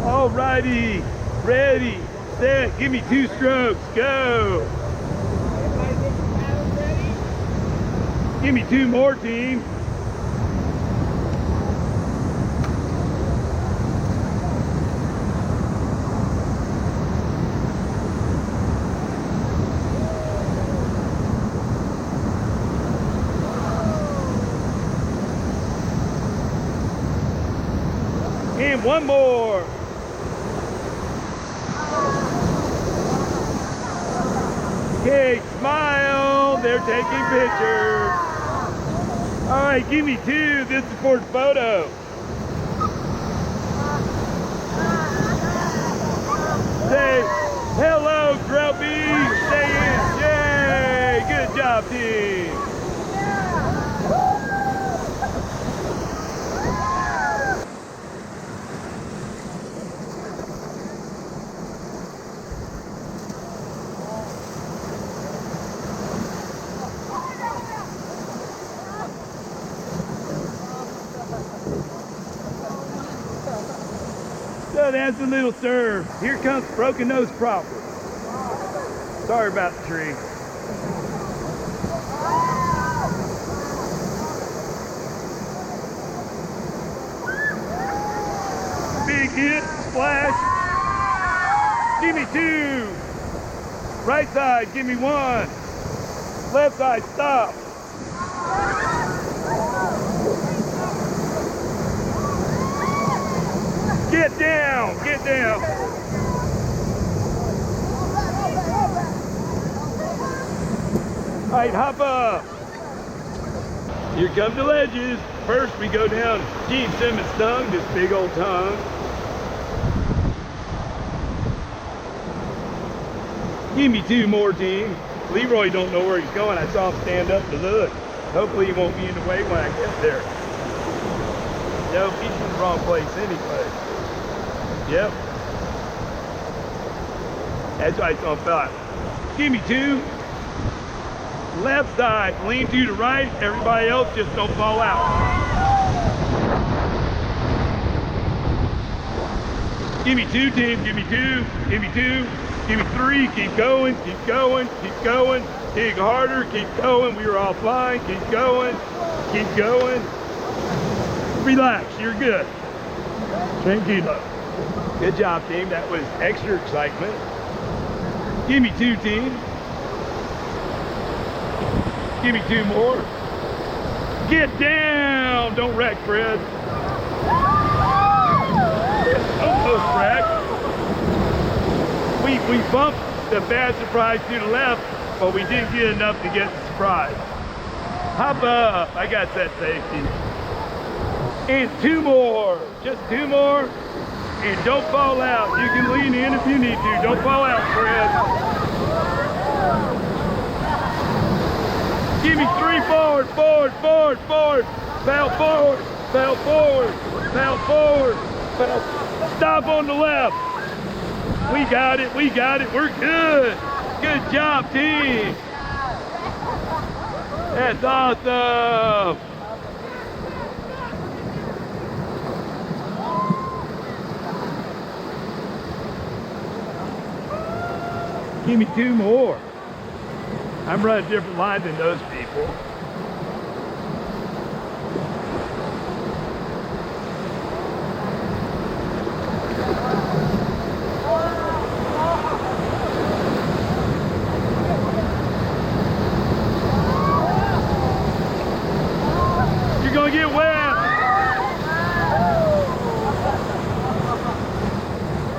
Alrighty, ready, set, give me 2 strokes, go. Give me 2 more, team. And 1 more. Okay, smile. They're taking pictures. All right, give me 2. This is for the photo. Say hello, Grubby. Stay in. Yay! Good job, team. So that's a little serve. Here comes broken nose crawford. Sorry about the tree. Big hit, splash. Give me 2. Right side, give me 1. Left side, stop. Get down, get down. All right, hop up. Here come the ledges. First we go down Gene Simmons' tongue, this big old tongue. Give me 2 more, team. Leroy don't know where he's going. I saw him stand up to look. Hopefully he won't be in the way when I get there. No, he's in the wrong place anyway. Yep. That's why it's on fire. Give me 2. Left side, lean to the right. Everybody else just don't fall out. Give me 2, team. Give me 2. Give me 2. Give me 3. Keep going. Keep going. Keep going. Dig harder. Keep going. We were offline. Keep going. Keep going. Relax. You're good. Tranquilo. Good job, team. That was extra excitement. Give me 2, team. Give me 2 more. Get down. Don't wreck, Fred. Almost wrecked. We bumped the bad surprise to the left, but we didn't get enough to get the surprise. Hop up. I got that safety. And 2 more. Just 2 more. And don't fall out. You can lean in if you need to. Don't fall out, Fred. Give me 3 forward, forward, forward, forward. Foul forward, foul forward, foul forward, foul. Stop on the left. We got it, we got it. We're good. Good job, team. That's awesome. Give me 2 more. I'm running a different line than those people. You're gonna get wet.